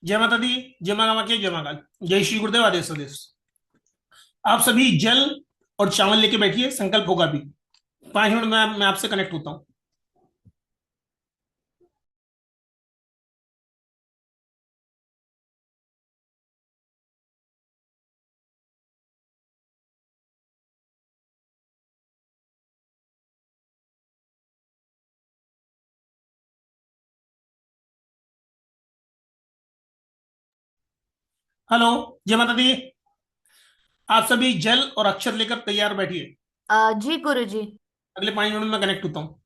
जय माता दी। जय मां कामाख्या, जय महाकाल। जय श्री गुरुदेव, आदेश स्वदेश। आप सभी जल और चावल लेके बैठिए, संकल्प होगा भी। 5 मिनट में मैं आपसे कनेक्ट होता हूँ। हेलो। जय माता दी। आप सभी जल और अक्षर लेकर तैयार बैठिए। जी गुरु जी। अगले 5 मिनट में कनेक्ट होता हूँ।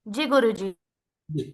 जी गुरु जी। जी।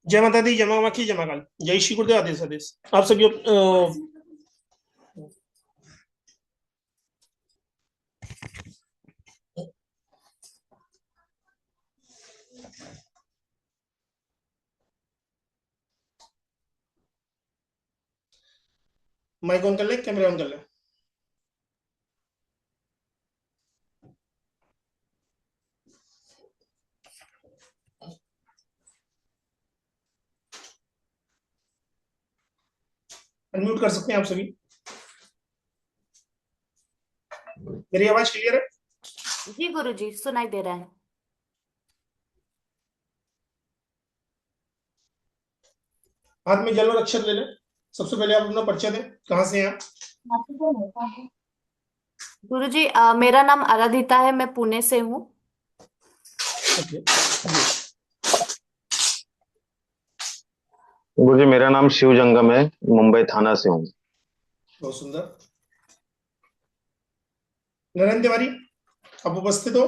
जय माता दी, जय मां कामाख्या, जय महाकाल। जय श्री गुरुदेव, आदेश आदेश। आप सभी माइक ऑन कर ले, कैमरा ऑन कर ले। अनम्यूट कर सकते हैं आप सभी। मेरी आवाज क्लियर है? जी गुरुजी, सुनाई दे रहा है। हाथ में जल और अक्षर ले लें। सबसे पहले आप अपना परिचय दें, कहाँ से हैं आप? गुरुजी, मेरा नाम आराधिता है, मैं पुणे से हूँ। ओके। गुरुजी, मेरा नाम शिव जंगम है, मुंबई थाना से हूँ। बहुत सुंदर। नरेंद्र तिवारी, आप उपस्थित हो?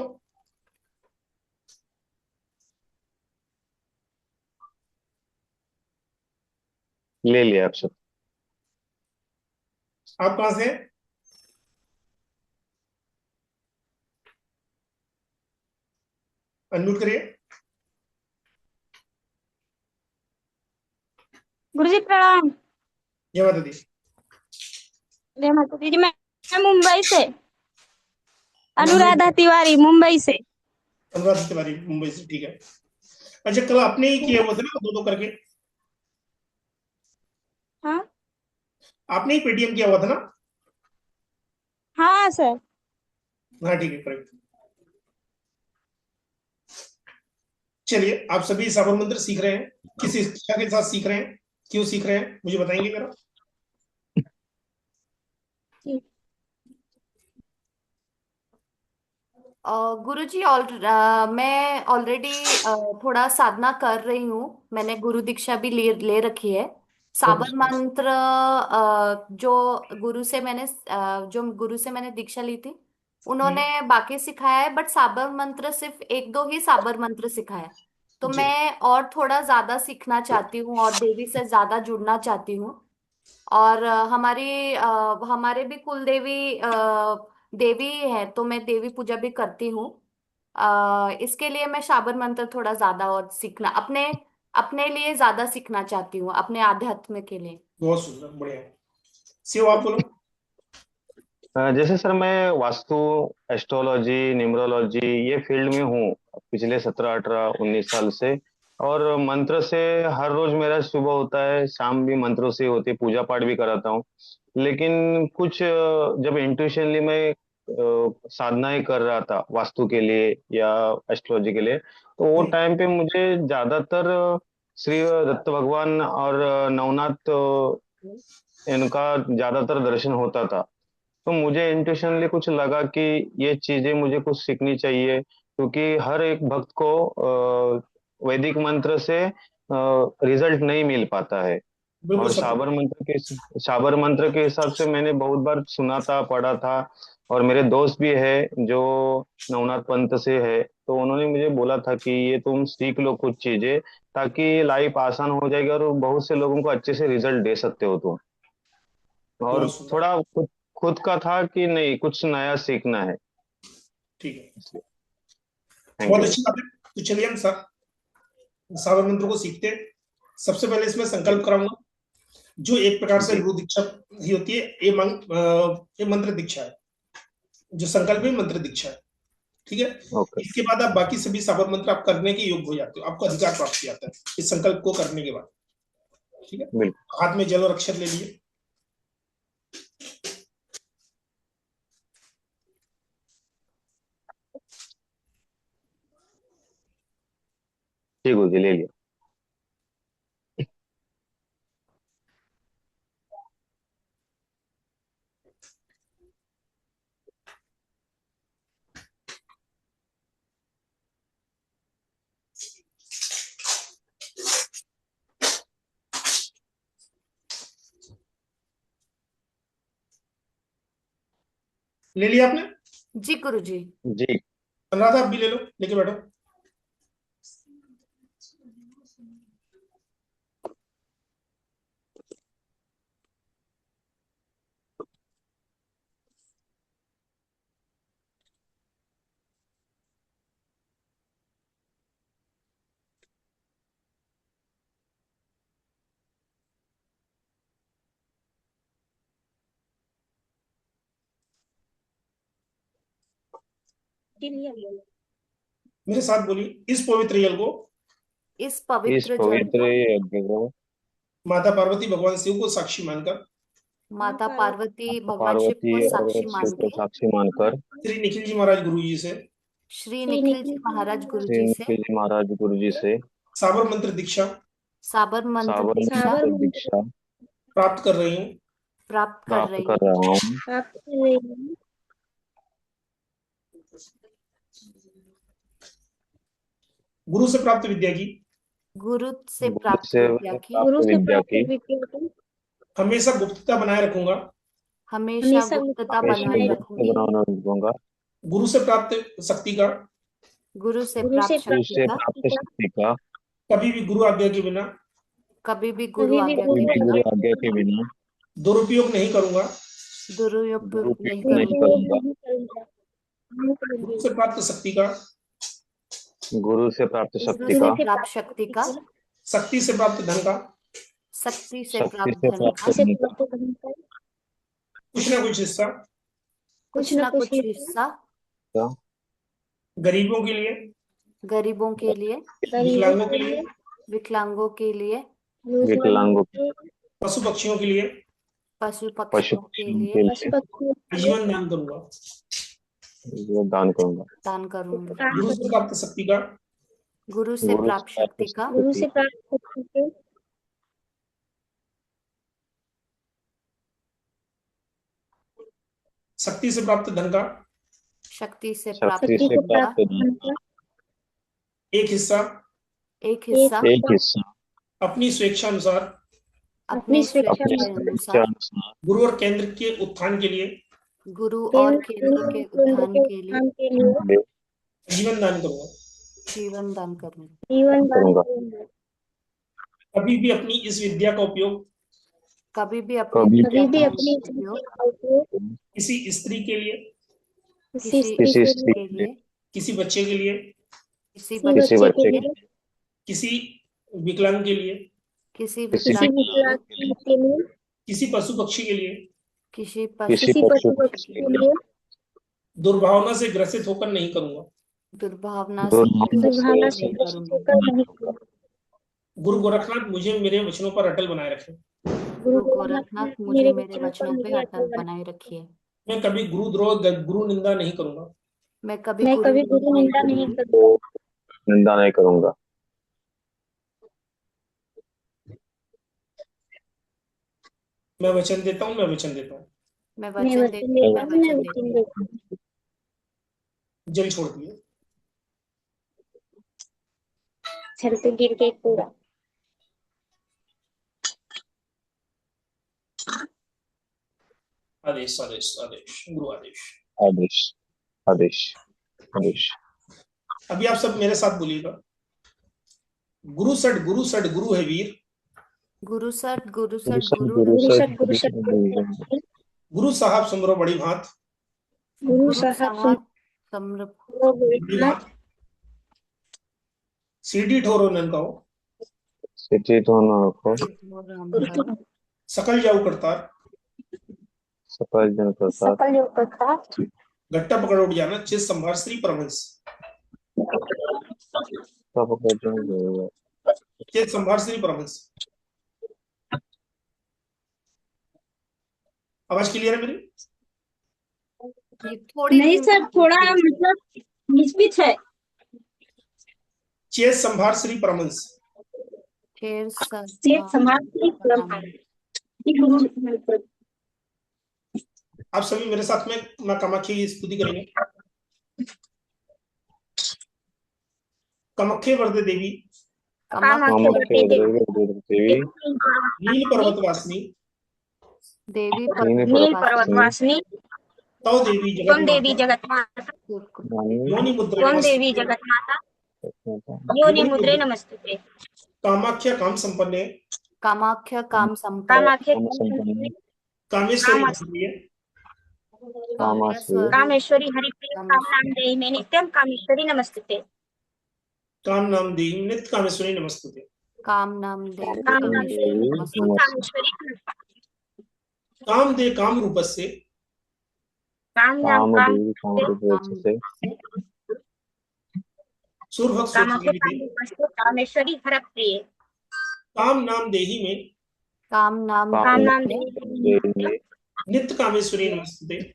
ले लिया आप सब। आप कहाँ से हैं? अनम्यूट करिए। गुरुजी प्रणाम। जय माता दी। जय माता दी जी। मैं मुंबई से मुंबई अनुराधा से। तिवारी, मुंबई से। अनुराधा तिवारी, मुंबई से, ठीक है। अच्छा, कल आपने ही किया हुआ था ना, दो दो करके? हाँ आपने ही पेटीएम किया हुआ था ना? हाँ सर। हाँ ठीक है, करेक्ट। चलिए, आप सभी साबर मंत्र सीख रहे हैं। किस इच्छा के साथ सीख रहे हैं, क्यों सीख रहे हैं, मुझे बताएंगे जरा? गुरुजी, मैं ऑलरेडी थोड़ा साधना कर रही हूँ। मैंने गुरु दीक्षा भी ले ले रखी है। साबर ओके। मंत्र जो गुरु से मैंने दीक्षा ली थी, उन्होंने बाकी सिखाया है, बट साबर मंत्र सिर्फ एक दो ही साबर मंत्र सिखाया है। तो जी। मैं और थोड़ा ज्यादा सीखना चाहती हूँ और देवी से ज्यादा जुड़ना चाहती हूँ। और हमारे भी कुल देवी देवी है, तो मैं देवी पूजा भी करती हूँ। इसके लिए मैं शाबर मंत्र थोड़ा ज्यादा और सीखना, अपने अपने लिए ज्यादा सीखना चाहती हूँ, अपने आध्यात्म के लिए। बहुत सुंदर, बढ़िया। शिव, आप बोलो। जैसे सर, मैं वास्तु, एस्ट्रोलॉजी, न्यूमरोलॉजी ये फील्ड में हूँ पिछले 17, 18, 19 साल से। और मंत्र से हर रोज मेरा सुबह होता है, शाम भी मंत्रों से होती है, पूजा पाठ भी कराता हूँ। लेकिन कुछ जब इंट्यूशनली मैं साधनाएं कर रहा था वास्तु के लिए या एस्ट्रोलॉजी के लिए, तो वो टाइम पे मुझे ज्यादातर श्री दत्त भगवान और नवनाथ इनका ज्यादातर दर्शन होता था। तो मुझे इंट्यूशनली कुछ लगा कि ये चीजें मुझे कुछ सीखनी चाहिए, क्योंकि हर एक भक्त को वैदिक मंत्र से रिजल्ट नहीं मिल पाता है। बिल्कुल और सत्य। साबर मंत्र के हिसाब से मैंने बहुत बार सुना था, पढ़ा था। और मेरे दोस्त भी है जो नवनाथ पंथ से है, तो उन्होंने मुझे बोला था कि ये तुम सीख लो कुछ चीजें, ताकि लाइफ आसान हो जाएगी और बहुत से लोगों को अच्छे से रिजल्ट दे सकते हो तुम। और बहुत सुंदर। थोड़ा खुद का था कि नहीं, कुछ नया सीखना है। ठीक है। थैंक बहुत यू। अच्छी बात है। तो चलिए हम सावर मंत्र को सीखते हैं। सबसे पहले इसमें संकल्प कराऊंगा, जो एक प्रकार से जी। गुरु दीक्षा ही होती है। ये मंत्र दीक्षा है, जो संकल्प है मंत्र दीक्षा है। ठीक है। ओके। इसके बाद आप बाकी सभी साबर मंत्र आप करने के योग्य हो जाते हो, आपको अधिकार प्राप्त हो जाता है इस संकल्प को करने के बाद। ठीक है। बिल्कुल। हाथ में जल और अक्षर ले लिए। ठीक हो जी, ले लिया। ले लिया आपने? जी गुरुजी। जी। अनुराधा, आप भी ले लो, लेके बैठो। मेरे साथ बोलिए, इस पवित्र जल को इस इस पवित्र जल पवित्र को यज्ञ को माता पार्वती भगवान शिव को साक्षी मानकर माता पार्वती भगवान शिव पार्वती को और साक्षी मान शिव को के साक्षी मानकर श्री निखिल जी महाराज गुरु जी से श्री निखिल जी महाराज गुरु श्री जी से निखिल जी महाराज गुरु जी से साबर मंत्र दीक्षा साबर मंत्र साबर दीक्षा मंत्र दीक्षा प्राप्त कर रही हूँ। प्राप्त कर प्राप्त रही कर हूँ। रहा हूँ। गुरु से प्राप्त विद्या की गुरु से गुरु प्राप्त से विद्या की प्राप्त विद्या की हमेशा गुप्तता बनाए रखूंगा। हमेशा गुप्तता हमेशा बनाए गुप्त रखूंगी। बनाना रखूंगा। गुरु से प्राप्त शक्ति का गुरु से प्राप्त गुरु शक्ति से का प्राप्त शक्ति का कभी भी गुरु आज्ञा के बिना कभी भी गुरु आज्ञा कोई के भी बिना गुरु आज्ञा के बिना दुरुपयोग नहीं करूंगा। दुरुपयोग नहीं नहीं करूंगी। करूंगा। गुरु से प्राप्त शक्ति का गुरु से प्राप्त गुरु शक्ति से का प्राप्त शक्ति का शक्ति से प्राप्त धन का शक्ति से शक्ति प्राप्त से धन प्राप्त का धन का कुछ ना कुछ हिस्सा कुछ ना कुछ हिस्सा गरीबों के लिए, गरीबों के लिए, विकलांगों के लिए, विकलांगों के लिए, विकलांगों पशु पक्षियों के लिए पशु पशु पक्षियों के पक्षियों लिए के लिए जीवन दान करूंगा। ये दान करूंगा। दान करूंगी। गुरु से प्राप्त शक्ति का गुरु से गुरु प्राप्त से शक्ति का शक्ति से प्राप्त धन का शक्ति से प्राप्त शक्ति से धन का प्राप्त धन का एक हिस्सा एक हिस्सा एक हिस्सा अपनी स्वेच्छा अनुसार अपनी स्वेच्छा अपने के स्वेच्छा अनुसार अनुसार गुरु और केंद्र के उत्थान के लिए गुरु और केंद्र के उत्थान के लिए जीवन दान करूंगा। जीवन दान करूंगी। करूंगा। कभी भी अपनी इस विद्या का उपयोग कभी भी कभी अपनी भी अपनी उपयोग किसी स्त्री के लिए, किसी किसी स्त्री के लिए, किसी बच्चे के लिए, किसी किसी बच्चे बच्चे के के लिए, किसी विकलांग के लिए, किसी किसी विकलांग के लिए, किसी पशु पक्षी के लिए किसी किसी पशु पशु पक्षी के लिए दुर्भावना से ग्रसित होकर नहीं करूंगा। दुर्भावना से दुर्भावना से नहीं करूंगी। गुरु गोरखनाथ मुझे मेरे वचनों पर अटल बनाए रखे। गुरु गोरखनाथ मुझे मेरे वचनों पे अटल बनाए रखिए। मैं कभी गुरुद्रोह गुरु निंदा नहीं करूंगा। मैं कभी गुरु निंदा नहीं करूंगी। निंदा नहीं करूंगा। मैं वचन देता हूँ, मैं वचन देता हूँ। मैं वचन देती हूँ, मैं वचन देती हूँ। जल छोड़ दिए। चलते गिर के पूरा आदेश आदेश आदेश गुरु आदेश। आदेश आदेश आदेश। अभी आप सब मेरे साथ बोलिएगा। गुरु सट गुरु है वीर। गुरु सट गुरु गुरु सट गुरु गुरु है। सत गुरु सत गुरु साहब सुमरो बड़ी भांत। गुरु साहब सम्र बड़ी भांत। सीढ़ी ठोरो ननकाओ। सिटी दोनों को सकल जाऊ करतार। सकल जन प्रसाद गट्टा पकड़ उठ जाना चित संभार श्री परमहंस। सब को जन चित संभार श्री परमहंस। आवाज क्लियर है मेरी? थोड़ी नहीं सर, थोड़ा मतलब मिसपिच है। चेत संभार श्री परमहंस। शेर चेत संभार श्री परमहंस। आप सभी मेरे साथ में मां कामाख्या की स्तुति करेंगे। कामाख्या वरदे देवी देवी नील पर्वतवासिनी देवी नील पर्वतवासिनी तौ देवी कौन देवी जगत जगत माता योनि मुद्रे कौन नमस्ते। देवी जगत माता योनि मुद्रे नमस्ते। कामाख्या काम संपन्ने कामाख्या काम संपन्न कामाख्या कामेश्वरी हरिप्रिय कामेश्वरी हरिप्रिय काम नाम देहि मे नित्यम कामेश्वरी नमस्ते। काम नाम देवी नित्य कामेश्वरी नमस्तुते। काम नाम देवी काम नाम कामेश्वरी देहि नमस्तुते। कामेश्वरी काम दे काम रूपस्य काम नाम काम काम देवी काम रूप से सुरभक्त कामाख्या सोचने काली वस्तु कामेश्वरी हरप्रिय काम नाम देही में काम नाम काम काम नाम देहि देहि में नित्य कामेश्वरी नमस्ते। नित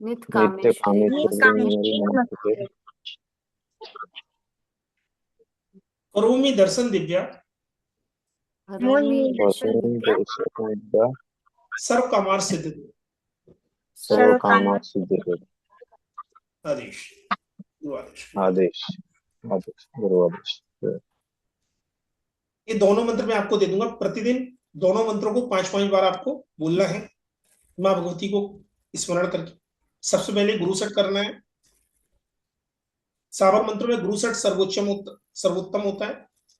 नित्य कामेश्वरी कामेश्वरी कामेश्वरी नमस्ते। नमस्ते। करोमि दर्शन दिव्या रोमि मोहिनी दर्शन दर्शन विद्या विद्या सर्व कामार सिद्ध सर्व कामा सिद्धि। आदेश गुरु आदेश। आदेश आदेश गुरु आदेश। ये दोनों मंत्र मैं आपको दे दूंगा। प्रतिदिन दोनों मंत्रों को 5-5 बार आपको बोलना है माँ भगवती को स्मरण करके। सबसे पहले गुरु सेट करना है। सावर मंत्र में गुरु सेट सर्वोत्तम होता है,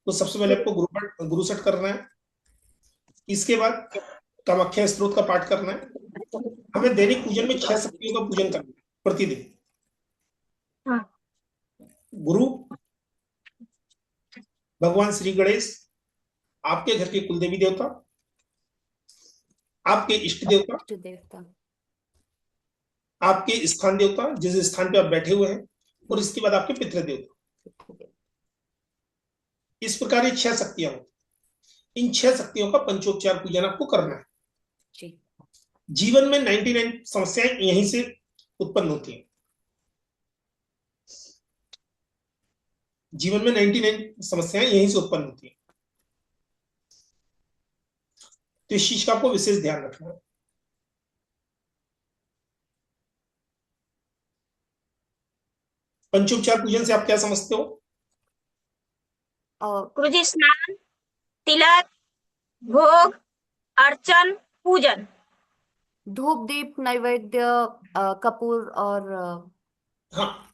तो सबसे पहले आपको गुरु सेट करना है। इसके बाद कामाख्या स्तोत्र का पाठ करना है। हमें दैनिक पूजन में 6 शक्तियों का पूजन करना है प्रतिदिन। हाँ। गुरु, भगवान श्री गणेश, आपके घर के कुलदेवी देवता, आपके इष्ट देवता, इष्ट देवता, आपके स्थान देवता जिस स्थान पे आप बैठे हुए हैं, और इसके बाद आपके पितृ देवता। इस प्रकार ये 6 शक्तियां होती। इन 6 शक्तियों का पंचोपचार पूजन आपको करना है। जी। जीवन में 99 समस्याएं यहीं से उत्पन्न होती हैं। जीवन में 99 समस्याएं यहीं से उत्पन्न होती हैं, तो इस चीज का आपको विशेष ध्यान रखना है। पंचोपचार पूजन से आप क्या समझते हो? गुरुजी स्नान, तिलक, भोग, अर्चन, पूजन। धूप दीप नैवेद्य, कपूर और हाँ,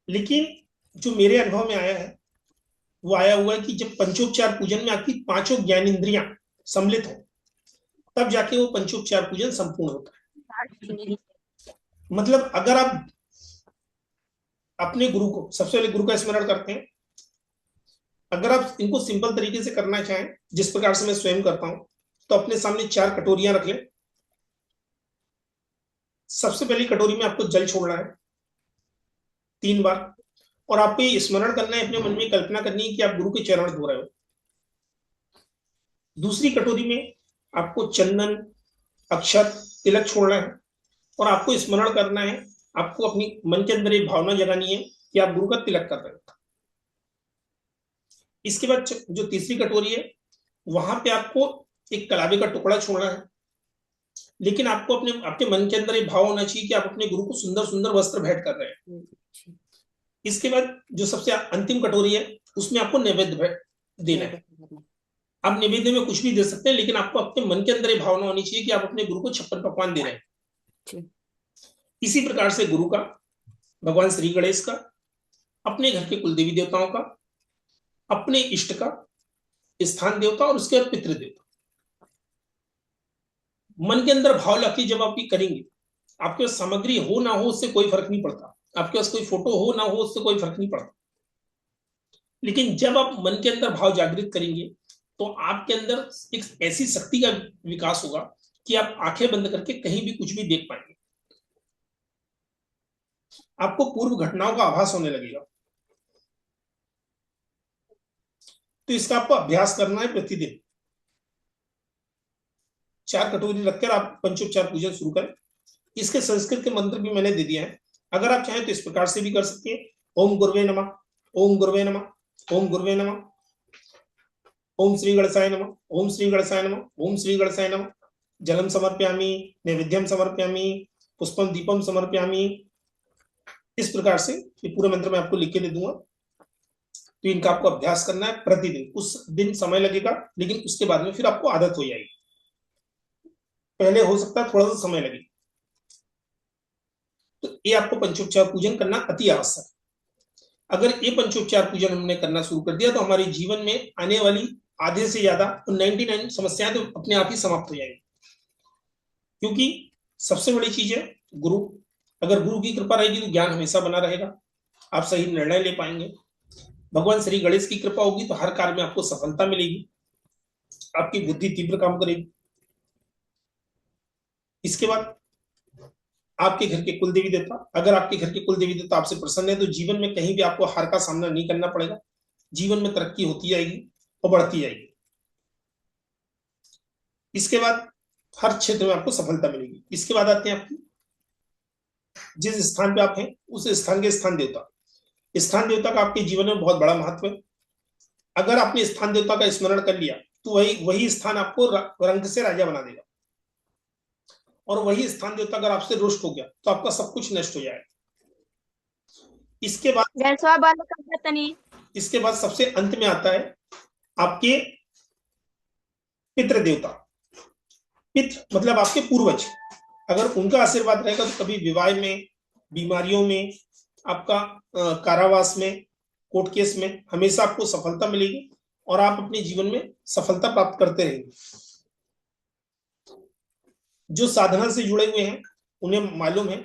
लेकिन जो मेरे अनुभव में आया है वो आया हुआ है कि जब पंचोपचार पूजन में आपकी 5 ज्ञानेंद्रियां सम्मिलित हो, तब जाके वो पंचोपचार पूजन संपूर्ण होता है। मतलब अगर आप अपने गुरु को सबसे पहले गुरु का स्मरण करते हैं, अगर आप इनको सिंपल तरीके से करना चाहें जिस प्रकार से मैं स्वयं करता हूं, तो अपने सामने 4 कटोरियां रख लें। सबसे पहली कटोरी में आपको जल छोड़ना है 3 बार, और आपको ये स्मरण करना है, अपने मन में कल्पना करनी है कि आप गुरु के चरण धो रहे हो। दूसरी कटोरी में आपको चंदन, अक्षत, तिलक छोड़ना है, और आपको स्मरण करना है, आपको अपनी मन के अंदर एक भावना जगानी है कि आप गुरु का तिलक कर रहे हो। इसके बाद जो तीसरी कटोरी है, वहां पे आपको एक कलावे का टुकड़ा छोड़ना है, लेकिन आपको आपके मन के अंदर एक भाव होना चाहिए कि आप अपने गुरु को सुंदर सुंदर वस्त्र भेंट कर रहे हैं। इसके बाद जो सबसे अंतिम कटोरी है, उसमें आपको नैवेद्य देना है। आप नैवेद्य में कुछ भी दे सकते हैं, लेकिन आपको अपने मन के अंदर ये भावना होनी चाहिए कि आप अपने गुरु को 56 पकवान दे रहे हैं। इसी प्रकार से गुरु का, भगवान श्री गणेश का, अपने घर के कुलदेवी देवताओं का, अपने इष्ट का, स्थान देवता, और उसके बाद पितृ देवता। मन के अंदर भाव लाके जब आप ये करेंगे, आपके पास सामग्री हो ना हो उससे कोई फर्क नहीं पड़ता, आपके पास कोई फोटो हो ना हो उससे कोई फर्क नहीं पड़ता, लेकिन जब आप मन के अंदर भाव जागृत करेंगे तो आपके अंदर एक ऐसी शक्ति का विकास होगा कि आप आंखें बंद करके कहीं भी कुछ भी देख पाएंगे। आपको पूर्व घटनाओं का आभास होने लगेगा। तो इसका आपको अभ्यास करना है प्रतिदिन। 4 कटोरी रखकर आप पंचोपचार पूजन शुरू करें। इसके संस्कृत के मंत्र भी मैंने दे दिया है, अगर आप चाहें तो इस प्रकार से भी कर सकते हैं। ओम गुरुवे नमः, ओम गुरुवे नमः, ओम गुरुवे नमः, ओम श्री गणेशाय नमः, ओम श्री गणेशाय नमः, ओम श्री गणेशाय नमः। जलम समर्पयामि, नैवेद्यम समर्पयामि, पुष्पम दीपम समर्पयामि। इस प्रकार से ये पूरे मंत्र मैं आपको लिख के दे दूंगा। तो इनका आपको अभ्यास करना है प्रतिदिन। उस दिन समय लगेगा, लेकिन उसके बाद में फिर आपको आदत हो जाएगी। पहले हो सकता है थोड़ा सा समय लगे। तो ये आपको पंचोपचार पूजन करना अति आवश्यक है। अगर ये पंचोपचार पूजन हमने करना शुरू कर दिया तो हमारे जीवन में आने वाली आधे से ज्यादा 99 समस्याएं तो अपने आप ही समाप्त हो जाएंगी। क्योंकि सबसे बड़ी चीज है गुरु। अगर गुरु की कृपा रहेगी तो ज्ञान हमेशा बना रहेगा, आप सही निर्णय ले पाएंगे। भगवान श्री गणेश की कृपा होगी तो हर कार्य में आपको सफलता मिलेगी, आपकी बुद्धि तीव्र काम करेगी। इसके बाद आपके घर के कुल देवी देवता, अगर आपके घर के कुल देवी देवता आपसे प्रसन्न है तो जीवन में कहीं भी आपको हार का सामना नहीं करना पड़ेगा, जीवन में तरक्की होती जाएगी और बढ़ती जाएगी। इसके बाद हर क्षेत्र में आपको सफलता मिलेगी। इसके बाद आते हैं आपकी जिस स्थान पे आप हैं उस स्थान के स्थान देवता। स्थान देवता का आपके जीवन में बहुत बड़ा महत्व है। अगर आपने स्थान देवता का स्मरण कर लिया तो वही स्थान आपको रंग से राजा बना देगा, और वही स्थान देवता अगर आपसे रुष्ट हो गया तो आपका सब कुछ नष्ट हो जाएगा। इसके बाद सबसे अंत में आता है आपके पितृ देवता। पितृ मतलब आपके पूर्वज, अगर उनका आशीर्वाद रहेगा तो कभी विवाह में, बीमारियों में, आपका कारावास में, कोर्ट केस में हमेशा आपको सफलता मिलेगी और आप अपने जीवन में सफलता प्राप्त करते रहेंगे। जो साधना से जुड़े हुए हैं उन्हें मालूम है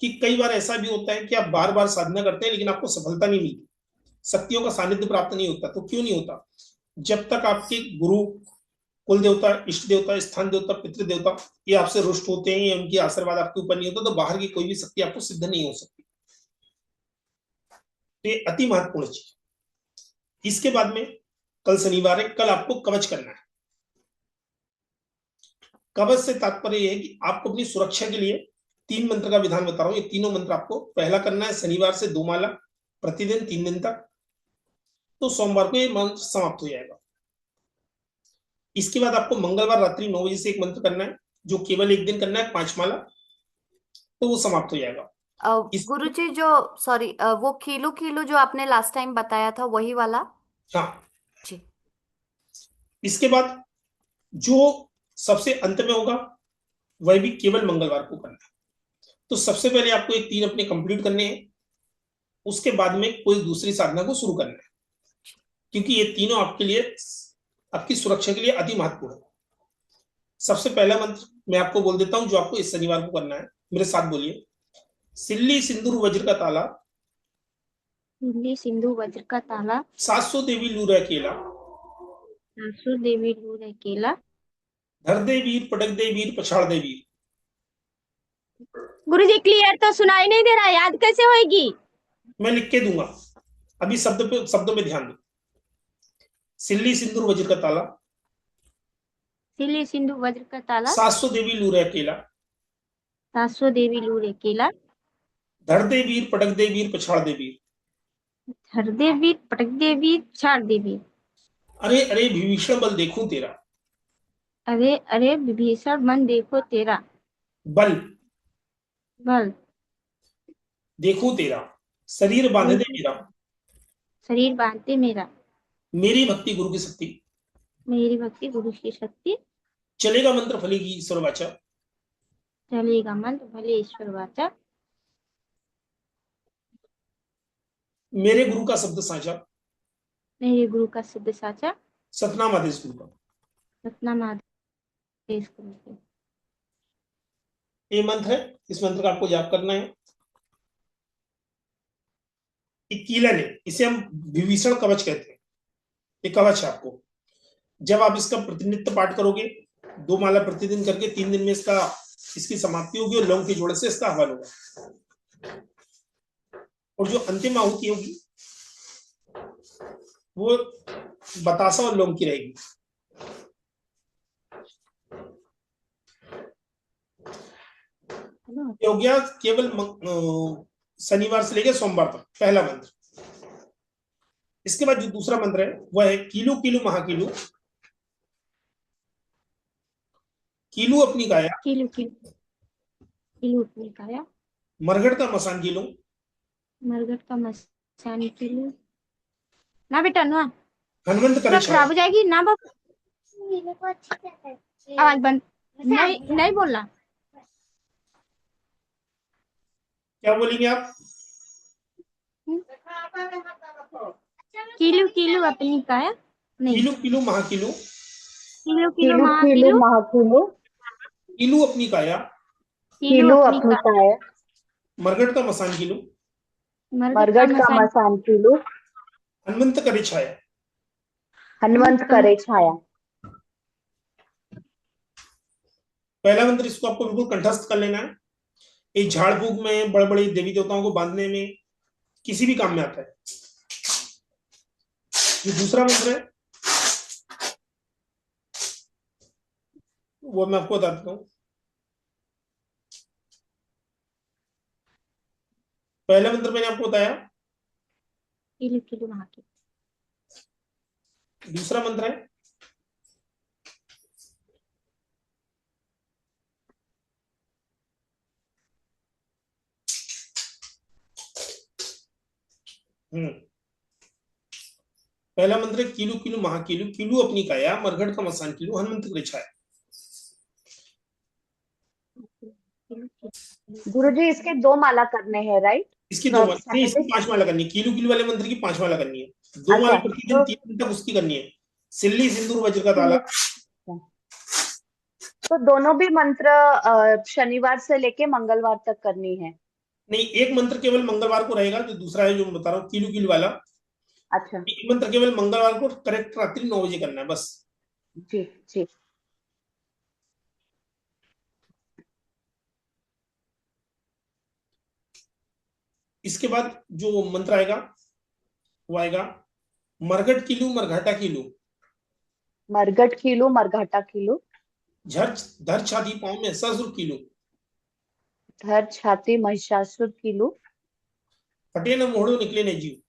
कि कई बार ऐसा भी होता है कि आप बार बार साधना करते हैं लेकिन आपको सफलता नहीं मिलती, शक्तियों का सानिध्य प्राप्त नहीं होता। तो क्यों नहीं होता? जब तक आपके गुरु, कुल देवता, इष्ट देवता, स्थान देवता, पितृ देवता ये आपसे रुष्ट होते हैं या उनकी आशीर्वाद आपके ऊपर नहीं होता तो बाहर की कोई भी शक्ति आपको सिद्ध नहीं हो सकती। तो ये अति महत्वपूर्ण चीज। इसके बाद में कल शनिवार है, कल आपको कवच करना है। कवच से तात्पर्य यह है कि आपको अपनी सुरक्षा के लिए 3 मंत्र का विधान बता रहा हूं। ये तीनों मंत्र आपको पहला करना है शनिवार से 2 माला प्रतिदिन 3 दिन तक, तो सोमवार को ये मंत्र समाप्त हो जाएगा। इसके बाद आपको मंगलवार रात्रि 9 बजे से एक मंत्र करना है जो केवल एक दिन करना है, 5 माला, तो वो समाप्त हो जाएगा। गुरुजी जो सॉरी वो खीलू खीलू जो आपने लास्ट टाइम बताया था वही वाला? हाँ जी। इसके बाद जो सबसे अंत में होगा वह भी केवल मंगलवार को करना है। तो सबसे पहले आपको एक 3 अपने कंप्लीट करने हैं, उसके बाद में कोई दूसरी साधना को शुरू करना है, क्योंकि ये तीनों आपके लिए, आपकी सुरक्षा के लिए अति महत्वपूर्ण है। सबसे पहला मंत्र मैं आपको बोल देता हूं जो आपको इस शनिवार को करना है, मेरे साथ बोलिए। सिल्ली सिंदूर वज्र का ताला, सिल्ली सिंधु वज्र का ताला, 700 देवी लूरा केला, 700 देवी लूर केला, धर दे वीर, पटक दे वीर, पछाड़ दे वीर। गुरुजी क्लियर तो सुनाई नहीं दे रहा, याद कैसे होगी? मैं लिख के दूंगा, अभी शब्दों में ध्यान दो। सिल्ली सिंदूर वज्र का ताला, सिल्ली सिंधु वज्र का ताला, 700 देवी लूरा केला, 700 देवी लूर केला, धर दे वीर, पटक दे वीर, पछाड़ दे वीर। धर दे वीर, पटक दे वीर, छाड़ दे वीर। अरे अरे विभीषण बल देखूं तेरा, अरे अरे विभीषण मन देखो तेरा, बल बल देखूं तेरा, शरीर बांध दे मेरा, शरीर बांधते मेरा, मेरी भक्ति गुरु की शक्ति, मेरी भक्ति गुरु की शक्ति, चलेगा मंत्र फलेगी ईश्वर वाचा, चलेगा मंत्र भले ईश्वर वाचा, मेरे गुरु का शब्द साझा, मेरे गुरु का सिद्ध साचा, सतनाम आदेश गुरु का। सतनाम आदेश गुरु के। ये मंत्र है, इस मंत्र का आपको जाप करना है। कीलन है, इसे हम विभीषण कवच कहते हैं। ये कवच है आपको, जब आप इसका प्रतिनिधित्व पाठ करोगे 2 माला प्रतिदिन करके 3 दिन में इसकी समाप्ति होगी और लौंग के जोड़े से इसका हवन होगा। और जो अंतिम आहुति होगी वो बतासा और लौंग की रहेगी। ये हो गया केवल शनिवार से लेकर सोमवार तक पहला मंत्र। इसके बाद जो दूसरा मंत्र है वह है कीलू कीलू महाकीलू, कीलू अपनी काया, कीलू कीलू, कीलू अपनी काया, मरगट का मसान कीलू, मरगट का मसान कीलू। ना बेटा ना, हनुमंत करे खराब हो जाएगी ना बाबू, आवाज बंद, नहीं नहीं बोलना। क्या बोलेंगे आप? कीलू कीलू अपनी काया, नहीं कीलू कीलू महाकीलू, कीलू कीलू महाकीलू, महाकीलू, कीलू अपनी काया, कीलू अपनी काया, मरगट का मसान कीलू, मरगट का मसान कीलू, हनुमंत करे छाया। हनुमंत करे छाया। पहला मंत्र इसको आपको बिल्कुल कंठस्थ कर लेना है। ये झाड़ फूक में, बड़े बड़े देवी देवताओं को बांधने में, किसी भी काम में आता है। ये दूसरा मंत्र है, वो मैं आपको बताता हूँ। पहला मंत्र मैंने आपको बताया, किलु किलु महाकिलु। दूसरा मंत्र है पहला मंत्र है किलु किलु महाकिलु, किलु अपनी काया, मरघट का मसान किलु, हनुमंत कृ छाया। गुरुजी इसके 2 माला करने हैं, राइट? इसकी 2 माला नहीं, इसकी 5 माला करनी है। किलु किलु वाले मंत्र की 5 माला करनी है। 2 माला अच्छा, प्रतिदिन तो 3 दिन तक उसकी करनी है। सिल्ली सिंदूर वज्र का ताला। तो दोनों भी मंत्र शनिवार से लेके मंगलवार तक करनी है? नहीं, एक मंत्र केवल मंगलवार को रहेगा, जो दूसरा है जो मैं बता रहा हूँ किलु किलु वाला। अच्छा एक मंत्र केवल मंगलवार को करेक्ट रात्रि 9 बजे करना है बस। जी जी। इसके बाद जो मंत्र आएगा वो आएगा मरघट किलु मरघाटा किलु, मरघट किलु मरघाटा किलु, झर धर छाती पाँव में ससुर किलु, धर छाती महिषासुर किलु, फटे न मोहड़ो निकले न जीव,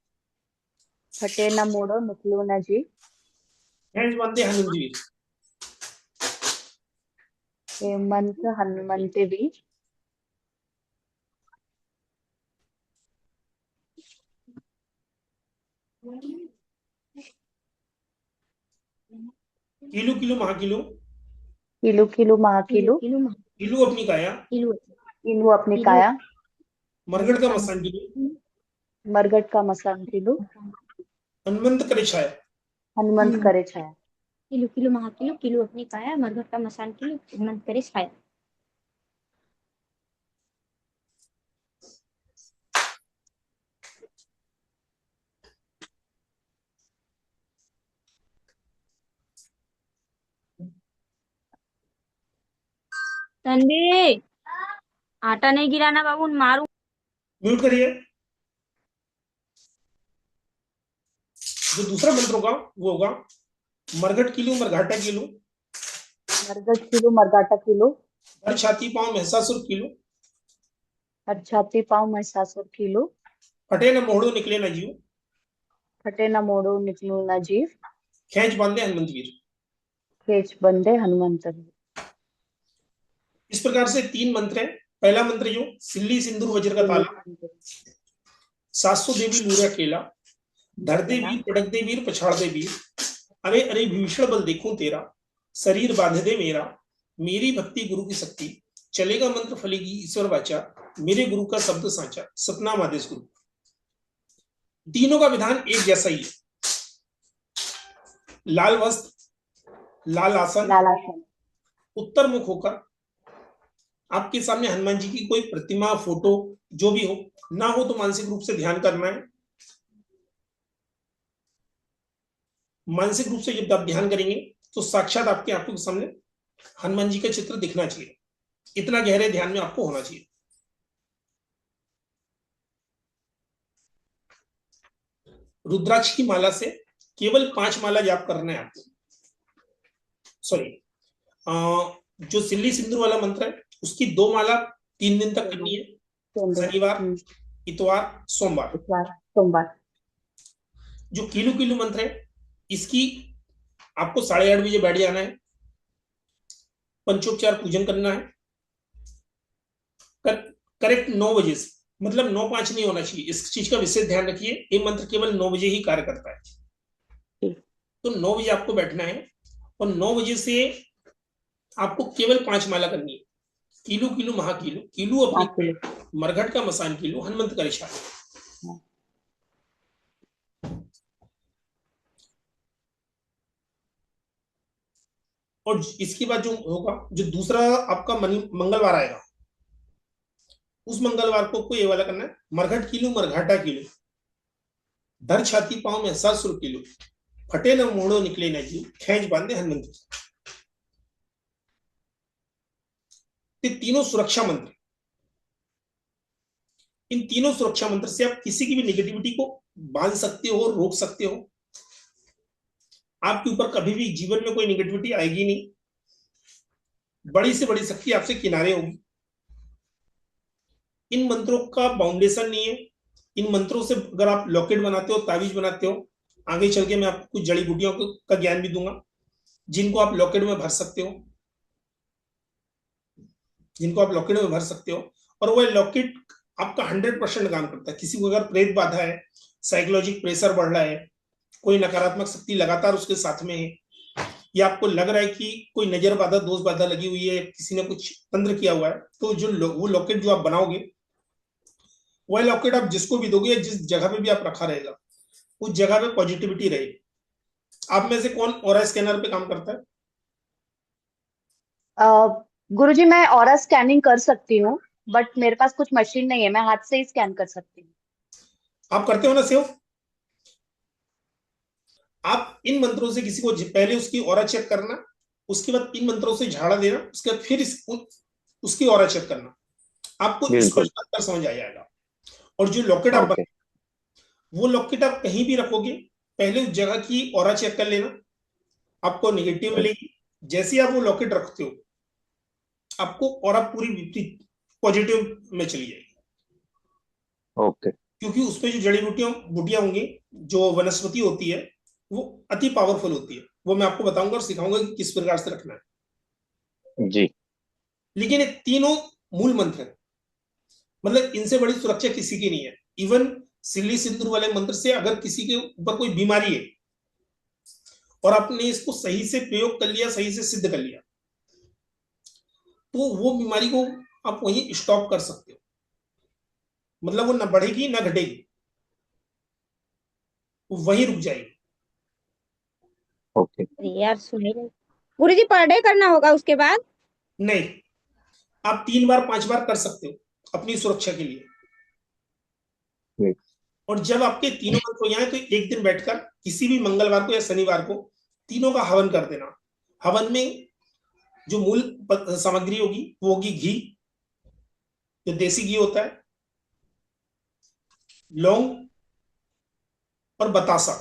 फटे न मोड़ो निकलो न जी, हैंज बांधे हनुमंत वीर। हेमंत हनुमंत वीर। किलु किलु महाकिलु, किलु किलु महाकिलु, किलु महा किलु अपनी काया, किलु किलु अपनी काया, मरघट का मसान किलु, मरघट का मसान किलु, हनुमंत करे छाया। हनुमंत करे छाया। किलु किलु महाकिलु, किलु अपनी काया, मरघट का मसान किलु, हेमंत करे छाया। तन्वी, आटा नहीं गिराना बाबू, मारू। म्यूट करिए। जो दूसरा मंत्र होगा वो होगा मरघट किलु मरघाटा किलु, मरघट किलु मरघाटा किलु, धर छाती पाँव महिषासुर किलु, धर छाती पाँव महिषासुर किलु, फटे न मोहड़ो निकले न जीव, फटे न मोड़ो निकलो न जीव, खैंच बांधे हनुमंत वीर। खेच बंदे हनुमंत वीर। इस प्रकार से 3 मंत्र है। पहला मंत्र जो सिल्ली सिंदूर वज्र का ताला, 700 देवी लूरा केला, धर दे वीर पटक दे वीर पछाड़ दे वीर, अरे अरे भीषण बल देखूं तेरा, शरीर बांध दे मेरा, मेरी भक्ति गुरु की शक्ति, चलेगा मंत्र फलेगी ईश्वर वाचा, मेरे गुरु का शब्द सांचा, सतनाम आदेश गुरु। तीनों का विधान एक जैसा ही है। लाल वस्त्र, लाल आसन, लाल आसन, उत्तर मुख होकर आपके सामने हनुमान जी की कोई प्रतिमा, फोटो जो भी हो, ना हो तो मानसिक रूप से ध्यान करना है। मानसिक रूप से जब आप ध्यान करेंगे तो साक्षात आपकी आंखों के सामने हनुमान जी का चित्र दिखना चाहिए। इतना गहरे ध्यान में आपको होना चाहिए। रुद्राक्ष की माला से केवल 5 माला जाप करना है आपको। सॉरी, जो सिल्ली सिंदूर वाला मंत्र है उसकी 2 माला 3 दिन तक करनी है, शनिवार, इतवार, सोमवार। सोमवार। जो किलु किलु मंत्र है इसकी आपको 8:30 बजे बैठ जाना है, पंचोपचार पूजन करना है करेक्ट 9 बजे से, मतलब 9:05 नहीं होना चाहिए। इस चीज का विशेष ध्यान रखिए, ये मंत्र केवल 9 बजे ही कार्य करता है। तो 9 बजे आपको बैठना है और 9 बजे से आपको केवल 5 माला करनी है। किलु किलु महाकिलु, किलु अपनी, मरघट का मसान किलु, हनुमंत करे छाया। और इसके बाद जो होगा, जो दूसरा आपका मंगलवार आएगा, उस मंगलवार को ये वाला करना है, मरघट किलु मरघाटा किलु, धर छाती पाँव में ससुर किलु, फटे न मोड़ो निकले न जीव, खैंच बांधे हनुमंत। ये तीनों सुरक्षा मंत्र। इन तीनों सुरक्षा मंत्र से आप किसी की भी नेगेटिविटी को बांध सकते हो, रोक सकते हो। आपके ऊपर कभी भी जीवन में कोई नेगेटिविटी आएगी नहीं। बड़ी से बड़ी शक्ति आपसे किनारे होगी। इन मंत्रों का बाउंडेशन नहीं है। इन मंत्रों से अगर आप लॉकेट बनाते हो, ताबीज बनाते हो, आगे चल के मैं आपको कुछ जड़ी बूटियों का ज्ञान भी दूंगा जिनको आप लॉकेट में भर सकते हो, और वह लॉकेट आपका 100% काम करता है। किसी को अगर प्रेत बाधा है, साइकोलॉजिक प्रेशर बढ़ रहा है, कोई नकारात्मक शक्ति लगातार उसके साथ में है, या आपको लग रहा है कि कोई नजर बाधा, दोष बाधा लगी हुई है, किसी ने कुछ तंत्र किया हुआ है, तो वो लॉकेट जो आप बनाओगे, वह लॉकेट आप जिसको भी दोगे, जिस जगह पे भी आप रखा रहेगा, उस जगह पे पॉजिटिविटी रहेगी। आप में से कौन ऑरा स्कैनर पे काम करता है? गुरुजी मैं ऑरा स्कैनिंग कर सकती हूँ, बट मेरे पास कुछ मशीन नहीं है, मैं हाथ से ही स्कैन कर सकती हूँ। आप करते हो ना सेव? आप इन मंत्रों से किसी को पहले उसकी ऑरा चेक करना, उसके बाद इन मंत्रों से झाड़ा देना, उसके बाद फिर उसकी ऑरा चेक करना, आपको बिल्कुल। स्पष्ट अंतर समझ आ जाएगा। और जो लॉकेट आप ओके। वो लॉकेट आप कहीं भी रखोगे, पहले उस जगह की ऑरा चेक कर लेना, आपको नेगेटिव मिलेगी। जैसे आप वो लॉकेट रखते हो, आपको ऑरा पूरी विपरीत पॉजिटिव में चली जाएगी। ओके। क्योंकि उसमें जो जड़ी बूटियां होंगी, जो वनस्पति होती है, वो अति पावरफुल होती है। वो मैं आपको बताऊंगा और सिखाऊंगा कि किस प्रकार से रखना है। जी। लेकिन ये तीनों मूल मंत्र है, मतलब इनसे बड़ी सुरक्षा किसी की नहीं है। इवन सिल्ली सिंदूर वाले मंत्र से अगर किसी के ऊपर कोई बीमारी है और आपने इसको सही से प्रयोग कर लिया, सही से सिद्ध कर लिया, तो वो बीमारी को आप वहीं स्टॉप कर सकते हो। मतलब वो ना बढ़ेगी ना घटेगी, वो वहीं रुक जाएगी। ओके। अरे यार सुन ही रहे। गुरु जी पर डे करना होगा उसके बाद? नहीं, आप 3 बार 5 बार कर सकते हो अपनी सुरक्षा के लिए। ठीक। और जब आपके तीनों मंत्र हो जाए तो एक दिन बैठकर किसी भी मंगलवार को या शनिवार को तीनों का हवन कर देना। हवन में जो मूल सामग्री होगी वो होगी घी, जो देसी घी होता है, लौंग और बतासा।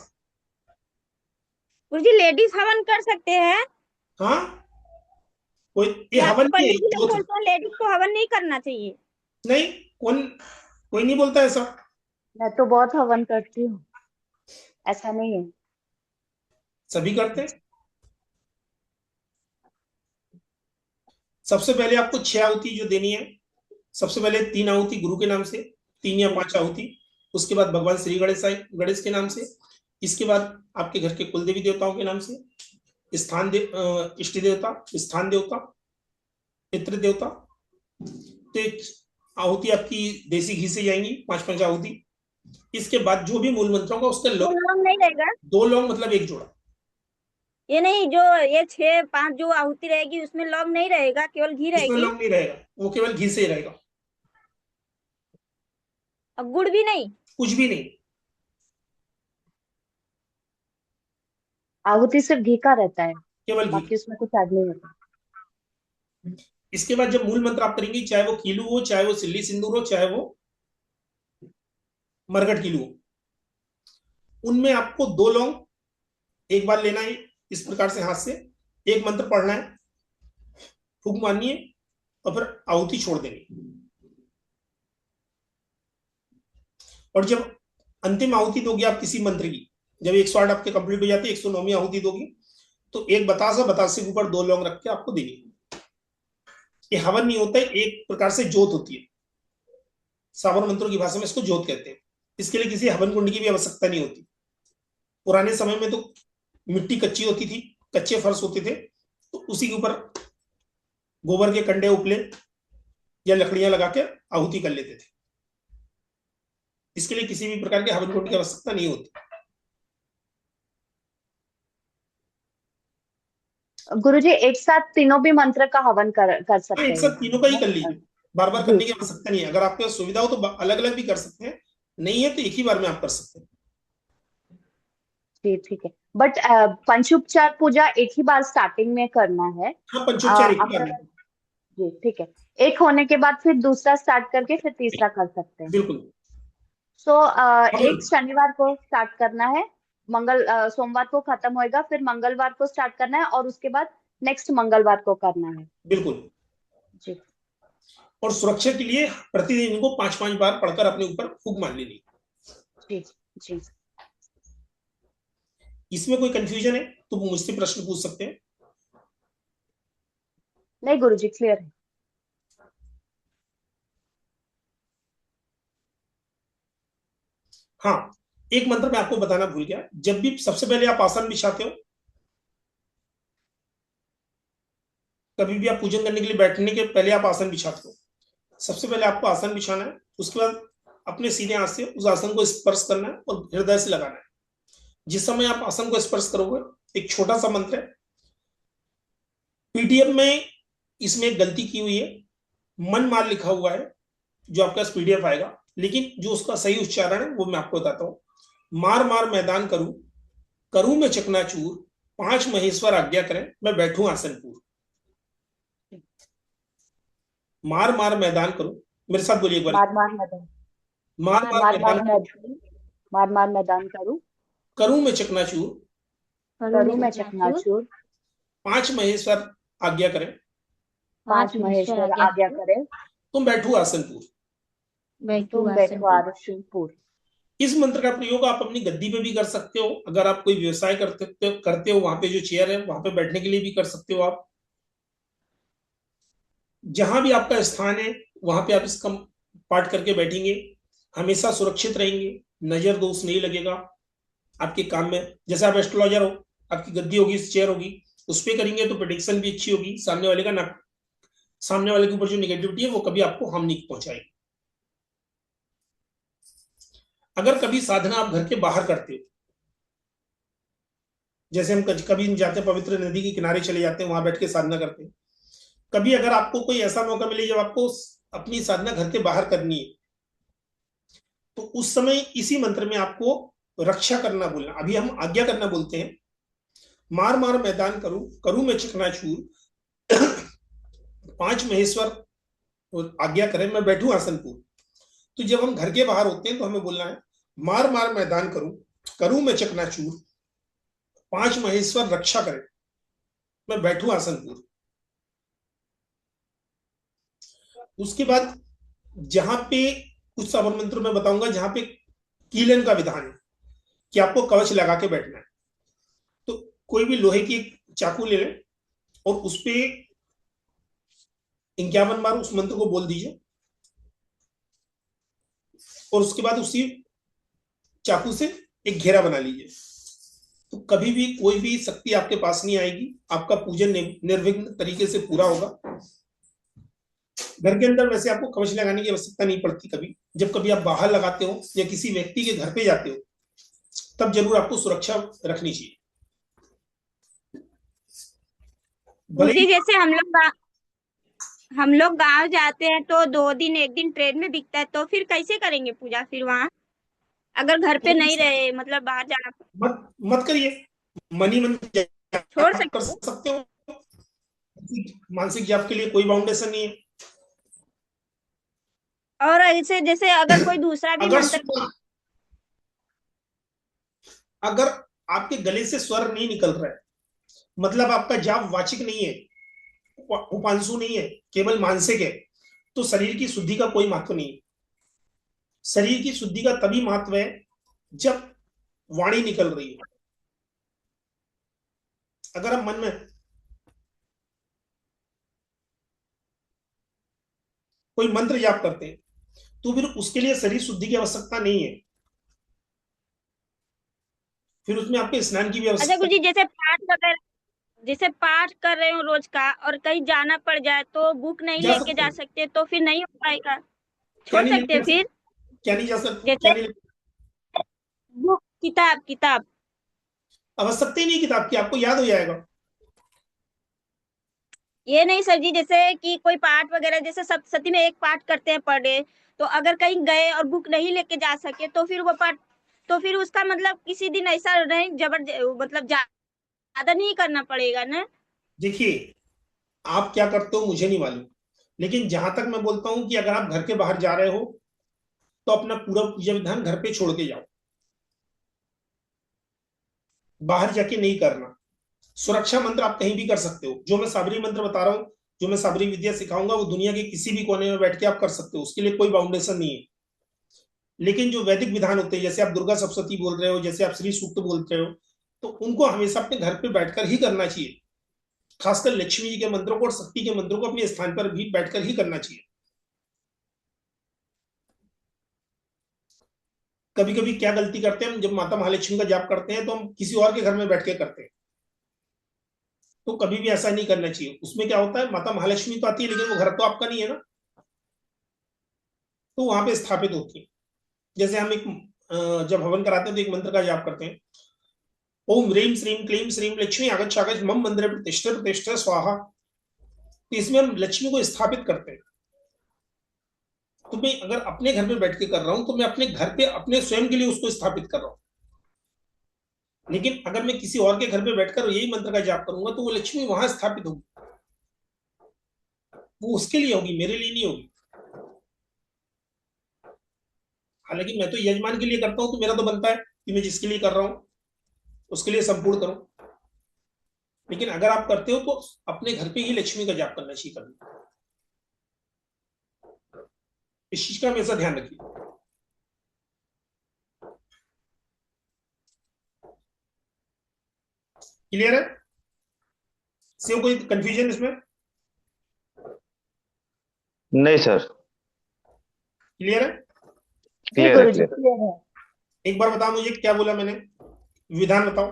गुरु जी लेडीज हवन कर सकते हैं? हाँ, कोई ये यहाँ तो हवन नहीं है, पंडित जी लोग जोत है। बोलते हैं लेडीज को हवन नहीं करना चाहिए। नहीं, कोई नहीं बोलता ऐसा। मैं तो बहुत हवन करती हूँ, ऐसा नहीं है। सभी करते हैं। सबसे पहले आपको 6 आहुति जो देनी है, सबसे पहले 3 आहुति गुरु के नाम से, 3 या 5 आहुति। उसके बाद भगवान श्री गणेश के नाम से। इसके बाद आपके घर के कुल देवी देवताओं के नाम से, इष्ट देवता, स्थान देवता, पितृ देवता। तो एक आहुति आपकी देसी घी से जाएंगी, 5-5 आहुति। इसके बाद जो भी मूल मंत्र होगा उसका तो लौंग नहीं रहेगा? 2 लौंग मतलब 1 जोड़ा। ये नहीं, जो ये 6-5 जो आहुति रहेगी उसमें लौंग नहीं रहेगा, केवल घी उसमें रहेगी? लौंग नहीं रहेगा, वो केवल घी से ही रहेगा, और गुड़ भी नहीं? कुछ भी नहीं। आहुति सिर्फ घी का रहता है, केवल घी। बाकी उसमें कुछ ऐड नहीं होता। इसके बाद जब मूल मंत्र आप करेंगे, चाहे वो कीलू हो, चाहे वो सिल्ली सिंदूर हो, चाहे वो मरगट कीलू हो, उनमें आपको 2 लौंग एक बार लेना है, इस प्रकार से हाथ से एक मंत्र पढ़ना है, फूंक मारनी है और फिर आहुति छोड़ देनी। और जब अंतिम आहुति दोगे आप किसी मंत्र की, जब 108 आपके कंप्लीट हो जाती है, 109वीं आहुति दोगी, तो एक बतासे के ऊपर 2 लौंग रख के आपको देनी। ये हवन नहीं होता है, एक प्रकार से जोत होती है। साबर मंत्रों की भाषा में इसको जोत कहते हैं। इसके लिए किसी हवन कुंड की भी आवश्यकता नहीं होती। पुराने समय में तो मिट्टी कच्ची होती थी, कच्चे फर्श होते थे, तो उसी के ऊपर गोबर के कंडे उपले या लकड़ियां लगा के आहुति कर लेते थे। इसके लिए किसी भी प्रकार के हवन कुंड की आवश्यकता नहीं होती। गुरुजी एक साथ तीनों भी मंत्र का हवन कर सकते एक साथ तीनों का ही कर हैं? लीजिए, बार बार करने की आवश्यकता नहीं है। अगर आपके पास सुविधा हो तो अलग अलग भी कर सकते हैं, नहीं है तो एक ही बार में आप कर सकते हैं। जी ठीक है, बट पंचोपचार पूजा एक ही बार स्टार्टिंग में करना है। हाँ, पंचोपचार एक ही बार अगर में। जी ठीक है, एक होने के बाद फिर दूसरा स्टार्ट करके फिर तीसरा कर सकते हैं। बिल्कुल। सो मतलब एक शनिवार को स्टार्ट करना है, सोमवार को खत्म होएगा, फिर मंगलवार को स्टार्ट करना है और उसके बाद नेक्स्ट मंगलवार को करना है। बिल्कुल। जी और सुरक्षा के लिए प्रतिदिन इनको 5-5 बार पढ़कर अपने ऊपर फूंक मार लेनी। जी जी। इसमें कोई कंफ्यूजन है तो मुझसे प्रश्न पूछ सकते हैं। नहीं गुरुजी, क्लियर है। हाँ, एक मंत्र मैं आपको बताना भूल गया। जब भी सबसे पहले आप आसन बिछाते हो, कभी भी आप पूजन करने के लिए बैठने के पहले आप आसन बिछाते हो, सबसे पहले आपको आसन बिछाना है। उसके बाद अपने सीधे हाथ से उस आसन को स्पर्श करना है और हृदय से लगाना है। जिस समय आप आसन को स्पर्श करोगे, एक छोटा सा मंत्र है, पीडीएफ में इसमें एक गलती की हुई है, मन मार लिखा हुआ है जो आपका पीडीएफ आएगा, लेकिन जो उसका सही उच्चारण है वो मैं आपको बताता हूँ। मार मार मैदान करूं, करूं मैं चकनाचूर, 5 महेश्वर आज्ञा करें मैं बैठूं आसनपुर। मार मार मैदान करूं, मेरे साथ बोलिए एक बार। मार मार मैदान, मार मार मार मार मैदान मैदान, मार मार मैदान करूं, करूं मैं चकनाचूर, करूं मैं चकनाचूर, 5 महेश्वर आज्ञा करें 5 महेश्वर आज्ञा करे, तुम बैठू आसनपुर। तुम बैठो आसनपुर। इस मंत्र का प्रयोग आप अपनी गद्दी पे भी कर सकते हो। अगर आप कोई व्यवसाय करते हो वहां पे जो चेयर है वहां पे बैठने के लिए भी कर सकते हो। आप जहां भी आपका स्थान है वहां पे आप इसका पाठ करके बैठेंगे, हमेशा सुरक्षित रहेंगे, नजर दोष नहीं लगेगा आपके काम में। जैसे आप एस्ट्रोलॉजर हो, आपकी गद्दी होगी, चेयर होगी, उस पर करेंगे तो प्रेडिक्शन भी अच्छी होगी। सामने वाले के ऊपर जो निगेटिविटी है वो कभी आपको हार्म नहीं पहुंचाएगी। अगर कभी साधना आप घर के बाहर करते हो, जैसे हम कभी जाते हैं पवित्र नदी के किनारे चले जाते हैं, वहां बैठ के साधना करते हैं, कभी अगर आपको कोई ऐसा मौका मिले जब आपको अपनी साधना घर के बाहर करनी है, तो उस समय इसी मंत्र में आपको रक्षा करना बोलना। अभी हम आज्ञा करना बोलते हैं, मार मार मैदान करूं, करूं मैं चकनाचूर, 5 महेश्वर आज्ञा करें मैं बैठूं आसनपुर। तो जब हम घर के बाहर होते हैं तो हमें बोलना है, मार मार मैदान करूं, करूं मैं चकनाचूर, 5 महेश्वर रक्षा करें मैं बैठूं आसनपुर। उसके बाद जहां पे कुछ सावन मंत्र में बताऊंगा जहां पे कीलन का विधान है कि आपको कवच लगा के बैठना है। तो कोई भी लोहे की एक चाकू ले लें और उस पे 51 बार उस मंत्र को बोल दीजिए और उसके बाद उसी चाकू से एक घेरा बना लीजिए। तो कभी भी कोई भी शक्ति आपके पास नहीं आएगी, आपका पूजन निर्विघ्न तरीके से पूरा होगा। घर के अंदर वैसे आपको कवच लगाने की आवश्यकता नहीं पड़ती। कभी जब कभी आप बाहर लगाते हो या किसी व्यक्ति के घर पे जाते हो तब जरूर आपको सुरक्षा रखनी चाहिए। गुरुजी जैसे हम लोग गांव जाते हैं तो 2 दिन 1 दिन ट्रेन में बिकता है, तो फिर कैसे करेंगे पूजा फिर वहां, अगर घर पे नहीं रहे, मतलब बाहर जाना मत करिए, मनी मन छोड़ कर सकते सकते हो। मानसिक जाप के लिए कोई बाउंडेशन नहीं है। और ऐसे जैसे अगर कोई दूसरा भी मंत्र अगर आपके गले से स्वर नहीं निकल रहा है, मतलब आपका जाप वाचिक नहीं है, उपांशु नहीं है, केवल मानसिक है, तो शरीर की शुद्धि का कोई महत्व नहीं है। शरीर की शुद्धि का तभी महत्व है जब वाणी निकल रही है। अगर हम मन में कोई मंत्र जाप करते हैं तो फिर उसके लिए शरीर शुद्धि की आवश्यकता नहीं है, फिर उसमें आपके स्नान की भी अच्छा आवश्यकता। गुरुजी जैसे पाठ कर रहे हो रोज का और कहीं जाना पड़ जाए तो बुक नहीं लेके जा सकते, तो फिर नहीं हो पाएगा, छोड़ सकते हैं फिर? क्या नहीं जा सकते? जैसे बुक, किताब आवश्यकता ही नहीं किताब की, आपको याद हो जाएगा। ये नहीं सर जी, जैसे कि कोई पाठ वगैरह जैसे सप्तशती में एक पाठ करते हैं पर डे, तो अगर कहीं गए और बुक नहीं लेके जा सके तो फिर वो पाठ, तो फिर उसका मतलब किसी दिन ऐसा नहीं मतलब ज्यादा नहीं करना पड़ेगा ना? देखिए, आप क्या करते हो मुझे नहीं मालूम, लेकिन जहां तक मैं बोलता हूं कि अगर आप घर के बाहर जा रहे हो तो अपना पूरा पूजा विधान घर पे छोड़ के जाओ, बाहर जाके नहीं करना। सुरक्षा मंत्र आप कहीं भी कर सकते हो, जो मैं साबरी मंत्र बता रहा हूँ, जो मैं साबरी विद्या सिखाऊंगा, वो दुनिया के किसी भी कोने में बैठ के आप कर सकते हो, उसके लिए कोई बाउंडेशन नहीं है। लेकिन जो वैदिक विधान होते हैं, जैसे आप दुर्गा सप्तशती बोल रहे हो, जैसे आप श्री सूक्त बोल रहे हो, तो उनको हमेशा अपने घर पे बैठकर ही करना चाहिए। खासकर लक्ष्मी जी के मंत्रों को और शक्ति के मंत्रों को अपने स्थान पर भी बैठकर ही करना चाहिए। कभी कभी क्या गलती करते हैं हम, जब माता महालक्ष्मी का जाप करते हैं तो हम किसी और के घर में बैठ के करते हैं, तो कभी भी ऐसा नहीं करना चाहिए। उसमें क्या होता है, माता महालक्ष्मी तो आती है लेकिन वो घर तो आपका नहीं है ना, तो वहां पे स्थापित होती है। जैसे हम एक जब हवन कराते हैं तो एक मंत्र का जाप करते हैं, ओम ह्रीम श्रीम क्लीम श्रीम लक्ष्मी आगच्छ आगच्छ मम मंदिर प्रतिष्ठा प्रतिष्ठा स्वाहा। तो इसमें हम लक्ष्मी को स्थापित करते हैं। तो मैं अगर अपने घर में बैठ के कर रहा हूं तो मैं अपने घर पे अपने स्वयं के लिए उसको स्थापित कर रहा हूं। लेकिन अगर मैं किसी और के घर पे बैठकर यही मंत्र का जाप करूंगा तो वो लक्ष्मी वहां स्थापित होगी, वो उसके लिए होगी, मेरे लिए नहीं होगी। हालांकि मैं तो यजमान के लिए करता हूं, तो मेरा तो बनता है कि मैं जिसके लिए कर रहा हूं उसके लिए संपूर्ण करूं। लेकिन अगर आप करते हो तो अपने घर पे ही लक्ष्मी का जाप करना चाहिए कभी। इस चीज का हमेशा ध्यान रखिए। क्लियर है? से कोई कंफ्यूजन इसमें? नहीं सर, क्लियर है? जी क्लियर है, गुरुजी क्लियर है। क्लियर है। एक बार बताओ मुझे, क्या बोला मैंने? विधान बताओ।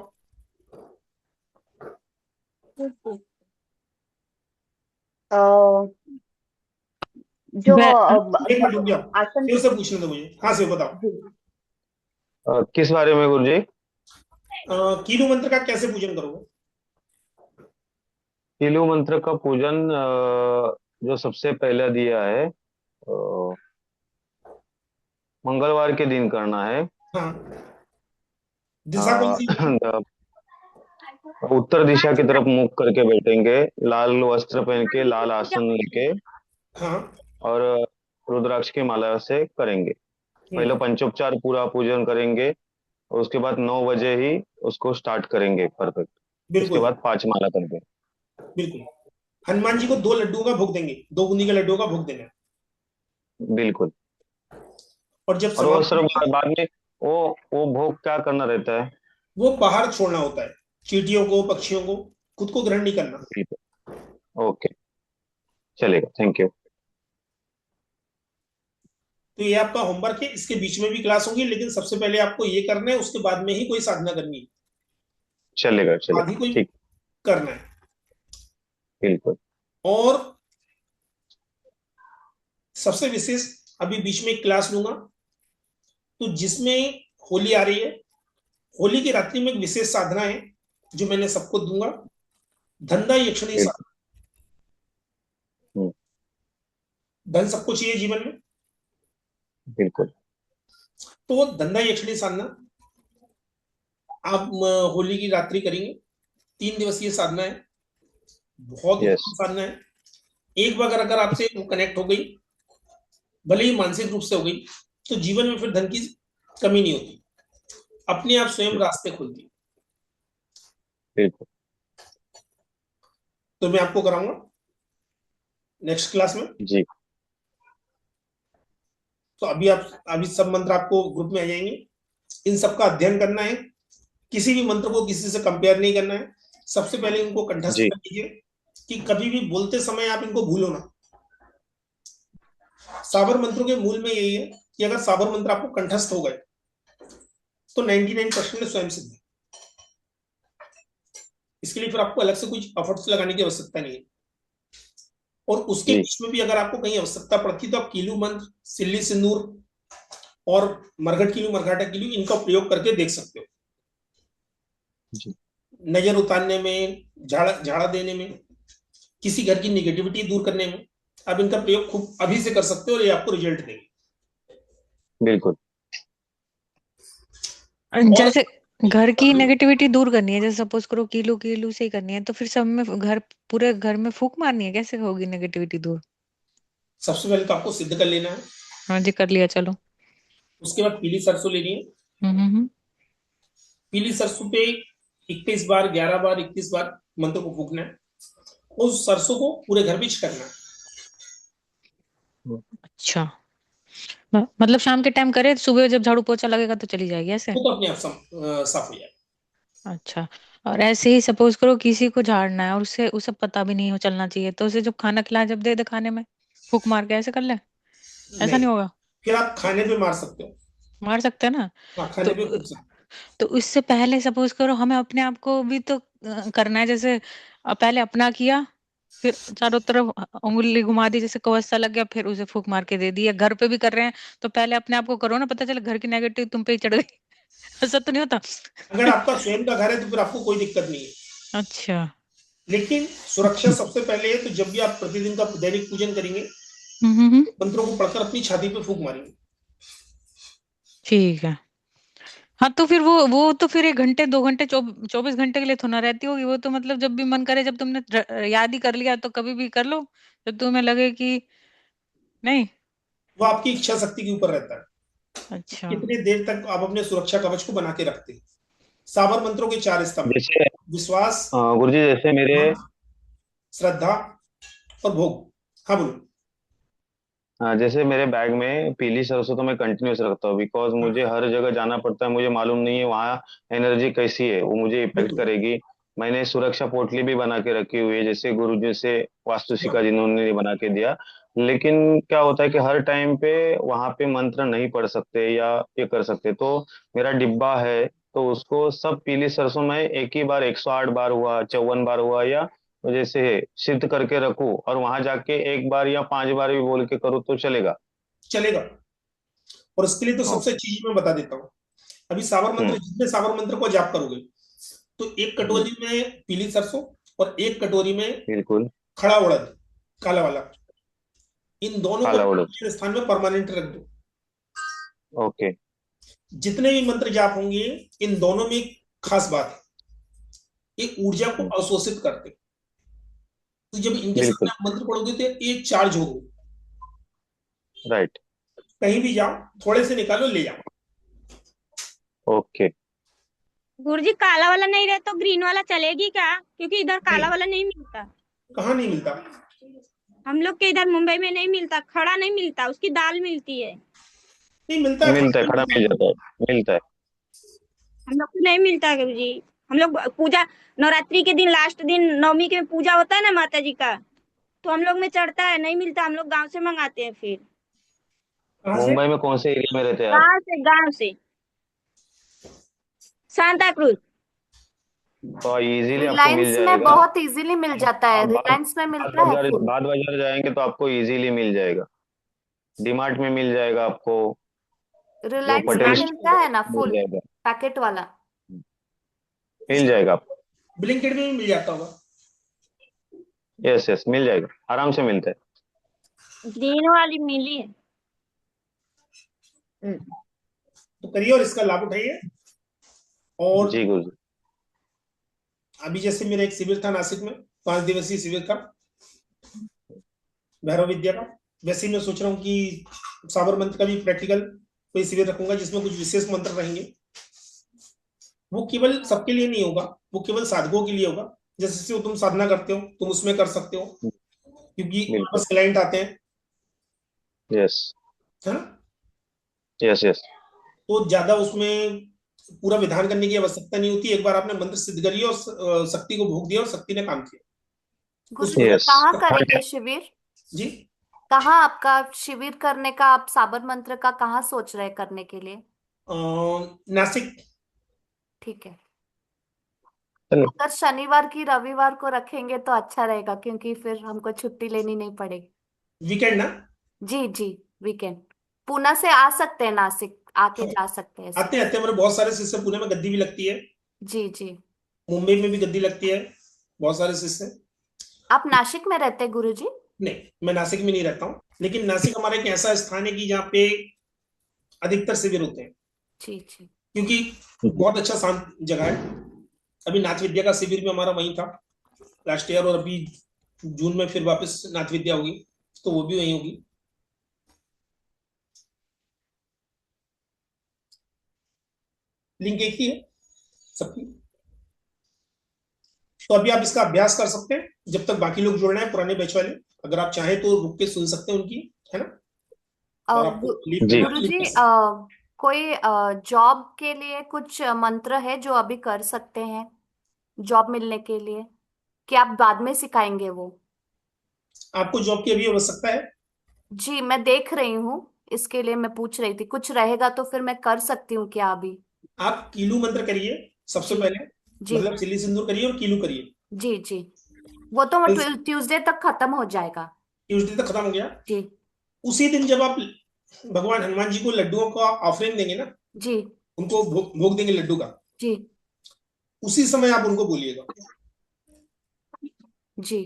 अ, जो एक मिनट रुक जाओ, आसन फिर से पूछने दो मुझे। हाँ से बताओ। जी किस बारे में गुरुजी? कीलू मंत्र का कैसे पूजन करोगे? कीलू मंत्र का पूजन जो सबसे पहले दिया है, मंगलवार के दिन करना है। हाँ, दिशा कौन सी? उत्तर दिशा की तरफ मुख करके बैठेंगे, लाल वस्त्र पहन के, लाल आसन लेके, हाँ। और रुद्राक्ष की माला से करेंगे। पहले पंचोपचार पूरा पूजन करेंगे और उसके बाद 9 बजे ही उसको स्टार्ट करेंगे परफेक्ट। उसके बिल्कुल बाद 5 माला करके। बिल्कुल। हनुमान जी को 2 लड्डुओं का भोग देंगे, 2 बूंदी के लड्डुओं का भोग देना है। बिल्कुल। और जब और वो समाप्ति सर होगी, बाद में वो भोग क्या करना रहता है? वो बाहर छोड़ना होता है, चींटियों को, पक्षियों को, खुद को ग्रहण नहीं करना। बिल्कुल। ओके, चलेगा, थैंक यू। तो ये आपका होमवर्क है, इसके बीच में भी क्लास होगी, लेकिन सबसे पहले आपको ये करना है, उसके बाद में ही कोई साधना करनी है, चलेगा बाद ही चलेगा, कोई ठीक। करना है। बिल्कुल। और सबसे विशेष अभी बीच में एक क्लास लूंगा, तो जिसमें होली आ रही है, होली की रात्रि में एक विशेष साधना है जो मैंने सबको दूंगा, धंधा यक्षिणी बिल्कुल। साधना। हम्म, धन सबको चाहिए जीवन में, बिल्कुल। तो धंधा यक्षिणी साधना आप होली की रात्रि करेंगे। 3 दिवसीय साधना है, बहुत यस। उत्तम साधना है। एक बार अगर आपसे वो कनेक्ट हो गई, भले ही मानसिक रूप से हो गई, तो जीवन में फिर धन की कमी नहीं होती, अपने आप स्वयं रास्ते खुलती। बिल्कुल। तो मैं आपको कराऊंगा नेक्स्ट क्लास में। जी। तो अभी सब मंत्र आपको ग्रुप में आ जाएंगे, इन सबका अध्ययन करना है। किसी भी मंत्र को किसी से कंपेयर नहीं करना है। सबसे पहले इनको कंठस्थ जी। कर लीजिए कि कभी भी बोलते समय आप इनको भूलो ना। साबर मंत्रों के मूल में यही है कि अगर साबर मंत्र आपको कंठस्थ हो गए तो 99% स्वयं सिद्ध है। इसके लिए फिर आपको अलग से कुछ एफर्ट्स लगाने की आवश्यकता नहीं है। और उसके जी। बीच में भी अगर आपको कहीं आवश्यकता पड़ती तो आप कीलू मंत्र, सिल्ली सिंदूर और मरघट कीलू, मरघाटा कीलू, इनका प्रयोग करके देख सकते हो। जी। नजर उतारने में, झाड़ा देने में, किसी घर की निगेटिविटी दूर करने में आप इनका प्रयोग खूब अभी से कर सकते हो और ये आपको रिजल्ट देंगे। बिल्कुल। और जैसे घर की नेगेटिविटी दूर करनी है, जैसे सपोज करो कीलू कीलू से ही करनी है, तो फिर सब में घर, पूरे घर में फूंक मारनी है, कैसे होगी नेगेटिविटी दूर? सबसे पहले तो आपको सिद्ध कर लेना है। हाँ जी, कर लिया, चलो। उसके बाद पीली सरसों लेनी है। हम्म। पीली सरसों पे 21 बार, 11 बार, 21 बार मंत्र को फूकना है। उस सरसों को पूरे घर में छिड़कना है। अच्छा, मतलब शाम के टाइम करे, सुबह जब झाड़ू पोछा लगेगा तो चली जाएगी ऐसे? वो तो अपने आप साफ हो जाएगा। अच्छा। और ऐसे ही सपोज करो किसी को झाड़ना है और उसे उसे पता भी नहीं हो चलना चाहिए, तो उसे जब खाना खिलाए, जब दे दे खाने में फूक मार के ऐसे कर ले, ऐसा नहीं, नहीं होगा? फिर आप खाने पे मार सकते हो। मार सकते हैं ना? हाँ, तो खाने पे फूक सकते तो उससे पहले सपोज करो हमें अपने आप को भी तो करना है, जैसे पहले अपना किया, फिर चारों तरफ उंगली घुमा दी, जैसे कवचा लग गया, फिर उसे फूक मार के दे दी। या घर पे भी कर रहे हैं तो पहले अपने आप को करो ना, पता चले घर की नेगेटिव तुम पे ही चढ़ गई। ऐसा तो नहीं होता? हो। अगर आपका स्वयं का घर है तो फिर आपको कोई दिक्कत नहीं है। अच्छा। लेकिन सुरक्षा सबसे पहले है, तो जब भी आप प्रतिदिन का दैनिक पूजन करेंगे, हम्म। मंत्रों को पढ़कर अपनी छाती पे फूक मारेंगे। ठीक है। हाँ, तो फिर वो तो फिर 1 घंटे 2 घंटे 24 घंटे के लिए थोड़ा रहती होगी वो, तो मतलब जब भी मन करे, जब तुमने याद ही कर लिया तो कभी भी कर लो, जब तुम्हें लगे कि नहीं। वो आपकी इच्छा शक्ति के ऊपर रहता है, अच्छा। कितने देर तक आप अपने सुरक्षा कवच को बना के रखते हैं। साबर मंत्रों के 4 स्तंभ: जैसे विश्वास, गुरुजी, जैसे मेरे ध्यान, श्रद्धा और भोग। हाँ बोलो। जैसे मेरे बैग में पीली सरसों तो मैं कंटिन्यूस रखता हूँ, बिकॉज मुझे हर जगह जाना पड़ता है, मुझे मालूम नहीं है वहाँ एनर्जी कैसी है, वो मुझे इफेक्ट बिल्कुल। करेगी। मैंने सुरक्षा पोटली भी बना के रखी हुई है, जैसे गुरुजी से वास्तु हाँ, शिक्षा जिन्होंने बना के दिया। लेकिन क्या होता है कि हर टाइम पे वहाँ पे मंत्र नहीं पढ़ सकते या ये कर सकते, तो मेरा डिब्बा है, तो उसको सब पीली सरसों में एक ही बार 108 बार हुआ, 54 बार हुआ, या जैसे सिद्ध करके रखूं और वहां जाके एक बार या 5 बार भी बोल के करूँ तो चलेगा? चलेगा। और इसके लिए तो सबसे ओके। अच्छी चीज मैं बता देता हूँ। अभी साबर मंत्र, हम्म। जितने साबर मंत्र को जाप करोगे, तो एक हम्म। कटोरी में पीली सरसों और एक कटोरी में बिल्कुल। खड़ा उड़द, काला वाला, इन दोनों को काला उड़द। अपने स्थान में परमानेंट रख दो। ओके। जितने भी मंत्र जाप होंगे, इन दोनों में एक खास बात है, ये ऊर्जा को अवशोषित करते हैं। तो जब इनके सामने बिल्कुल। आप मंत्र पढ़ोगे तो ये चार्ज होगा। राइट। कहीं भी जाओ, थोड़े से निकालो, ले जाओ। ओके। गुरुजी काला वाला नहीं रहे तो ग्रीन वाला चलेगी क्या? क्योंकि इधर काला नहीं, वाला नहीं मिलता। कहाँ नहीं मिलता? हम लोग के इधर मुंबई में नहीं मिलता, खड़ा नहीं मिलता, उसकी दाल मिलती है। नहीं मिलता है, मिलता है, खड़ा मिल जाता है, मिलता है। हम लोग को नहीं मिलता गुरुजी। हम लोग पूजा, नवरात्रि के दिन, लास्ट दिन नवमी के पूजा होता है ना माता जी का, तो हम लोग में चढ़ता है, नहीं मिलता, हम लोग गांव से मंगाते हैं। फिर कहाँ से? मुंबई में कौन से एरिया में रहते हैं आप? गांव से सांता क्रूज। तो इजीली आपको मिल रिलायंस में जाएगा। बहुत इजीली मिल जाता है, आप बाद रिलायंस में बाद मिलता है बाजार फुल। बाद बाजार जाएंगे तो आपको इजीली मिल जाएगा। डीमार्ट में मिल जाएगा आपको, जो रिलायंस में पटेल मिलता स्टोर है ना, मिल फुल जाएगा। पैकेट वाला। मिल जाएगा आपको। ब्लिंकिट में भी मिल जाता होगा। यस यस, मिल जाएगा, आराम से मिलता ग्रीन वाली मिली है। तो करिए और इसका लाभ उठाइए। है। और जी गुरु। अभी जैसे मेरा एक शिविर था नासिक में, 5 दिवसीय शिविर का, भैरव विद्या का। वैसे ही मैं सोच रहा हूँ कि साबर मंत्र का भी प्रैक्टिकल कोई शिविर रखूंगा, जिसमें कुछ विशेष मंत्र रहेंगे। वो केवल सबके लिए नहीं होगा, वो केवल साधकों के लिए होगा। जैसे तुम साधना करते हो, तुम उसमें कर सकते हो, क्योंकि बिल्कुल। बस क्लाइंट आते हैं, यस है ना। Yes yes. तो ज्यादा उसमें पूरा विधान करने की आवश्यकता नहीं होती। एक बार आपने मंत्र सिद्ध कर लिया और शक्ति को भोग दिया और शक्ति ने काम किया। गुरुजी उसमें तो यस। कहाँ करेंगे शिविर? जी, कहाँ आपका शिविर करने का, आप साबर मंत्र का कहाँ सोच रहे हैं करने के लिए? नासिक। ठीक है। चलो। अगर शनिवार की रविवार को रखेंगे तो अच्छा रहेगा, क्योंकि फिर हमको छुट्टी लेनी नहीं पड़ेगी। वीकेंड ना? जी जी, वीकेंड। पुणे से आ सकते हैं, नासिक आके हाँ, जा सकते हैं ऐसे। आते आते हमारे बहुत सारे शिष्य, पुणे में गद्दी भी लगती है, जी जी। मुंबई में भी गद्दी लगती है, बहुत सारे शिष्य। आप नासिक में रहते हैं गुरुजी? नहीं, मैं नासिक में नहीं रहता हूँ, लेकिन नासिक हमारा एक ऐसा स्थान है कि जहाँ पे अधिकतर शिविर होते हैं, जी जी। क्योंकि बहुत अच्छा शांत जगह है। अभी नाथ विद्या का शिविर भी हमारा वहीं था लास्ट ईयर, और अभी जून में फिर वापस नाथ विद्या होगी, तो वो भी वहीं होगी। लिंक एक ही है सबकी। तो अभी आप इसका अभ्यास कर सकते हैं जब तक बाकी लोग जुड़ रहे हैं, पुराने बैच वाले। अगर आप चाहें तो रुक के सुन सकते हैं उनकी, है ना। और आपको लीव जी। गुरुजी कोई जॉब के लिए कुछ मंत्र है जो अभी कर सकते हैं जॉब मिलने के लिए, कि आप बाद में सिखाएंगे वो? आपको जॉब की अभी आवश्यकता है? जी मैं देख रही हूँ, इसके लिए मैं पूछ रही थी, कुछ रहेगा तो फिर मैं कर सकती हूँ क्या अभी? आप कीलू मंत्र करिए सबसे जी पहले, जी मतलब सिल्ली सिंदूर करिए और कीलू करिए। जी जी। वो तो कल ट्यूसडे तक खत्म हो जाएगा। ट्यूसडे तक खत्म हो गया। जी उसी दिन जब आप भगवान हनुमान जी को लड्डुओं का ऑफरिंग देंगे ना, जी उनको भोग देंगे लड्डू का, जी उसी समय आप उनको बोलिएगा, जी।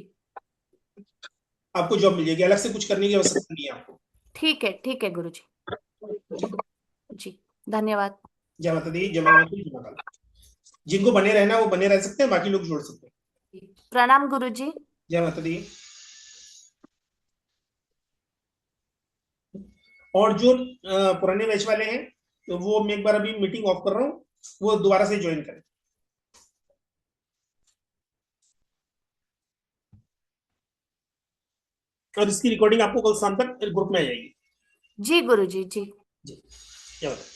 आपको जॉब मिल जाएगी। अलग से कुछ करने की आवश्यकता नहीं है आपको। ठीक है गुरुजी। जी धन्यवाद। जय माता दी, जय माता दी, जय माता। जिनको बने रहना वो बने रह सकते हैं, बाकी लोग जोड़ सकते हैं। प्रणाम गुरुजी। जय माता दी। और जो पुराने बैच वाले हैं, तो वो मैं एक बार अभी मीटिंग ऑफ कर रहा हूँ, वो दोबारा से ज्वाइन करें। और इसकी रिकॉर्डिंग आपको कल शाम तक ग्रुप में आ जाएगी। जी गुरुजी जी। जी, जय माता दी।